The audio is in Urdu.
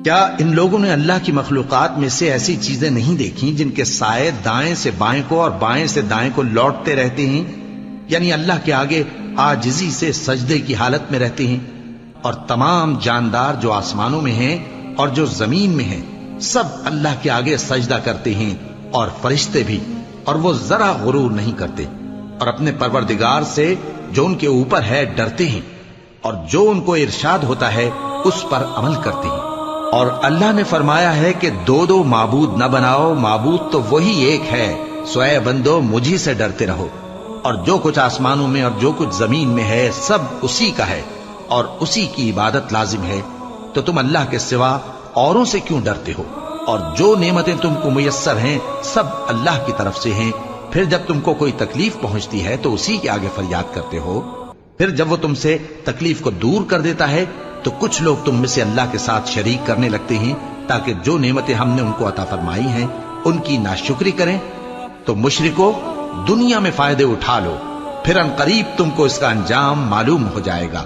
کیا ان لوگوں نے اللہ کی مخلوقات میں سے ایسی چیزیں نہیں دیکھی جن کے سائے دائیں سے بائیں کو اور بائیں سے دائیں کو لوٹتے رہتے ہیں، یعنی اللہ کے آگے عاجزی سے سجدے کی حالت میں رہتے ہیں؟ اور تمام جاندار جو آسمانوں میں ہیں اور جو زمین میں ہیں سب اللہ کے آگے سجدہ کرتے ہیں، اور فرشتے بھی، اور وہ ذرا غرور نہیں کرتے، اور اپنے پروردگار سے جو ان کے اوپر ہے ڈرتے ہیں، اور جو ان کو ارشاد ہوتا ہے اس پر عمل کرتے ہیں۔ اور اللہ نے فرمایا ہے کہ دو دو معبود نہ بناؤ، معبود تو وہی ایک ہے، سو اے بندو مجھی سے ڈرتے رہو۔ اور جو کچھ آسمانوں میں اور جو کچھ زمین میں ہے سب اسی کا ہے، اور اسی کی عبادت لازم ہے، تو تم اللہ کے سوا اوروں سے کیوں ڈرتے ہو؟ اور جو نعمتیں تم کو میسر ہیں سب اللہ کی طرف سے ہیں۔ پھر جب تم کو کوئی تکلیف پہنچتی ہے تو اسی کے آگے فریاد کرتے ہو، پھر جب وہ تم سے تکلیف کو دور کر دیتا ہے تو کچھ لوگ تم میں سے اللہ کے ساتھ شریک کرنے لگتے ہیں تاکہ جو نعمتیں ہم نے ان کو عطا فرمائی ہیں ان کی ناشکری کریں۔ تو مشرکو، دنیا میں فائدے اٹھا لو، پھر ان قریب تم کو اس کا انجام معلوم ہو جائے گا۔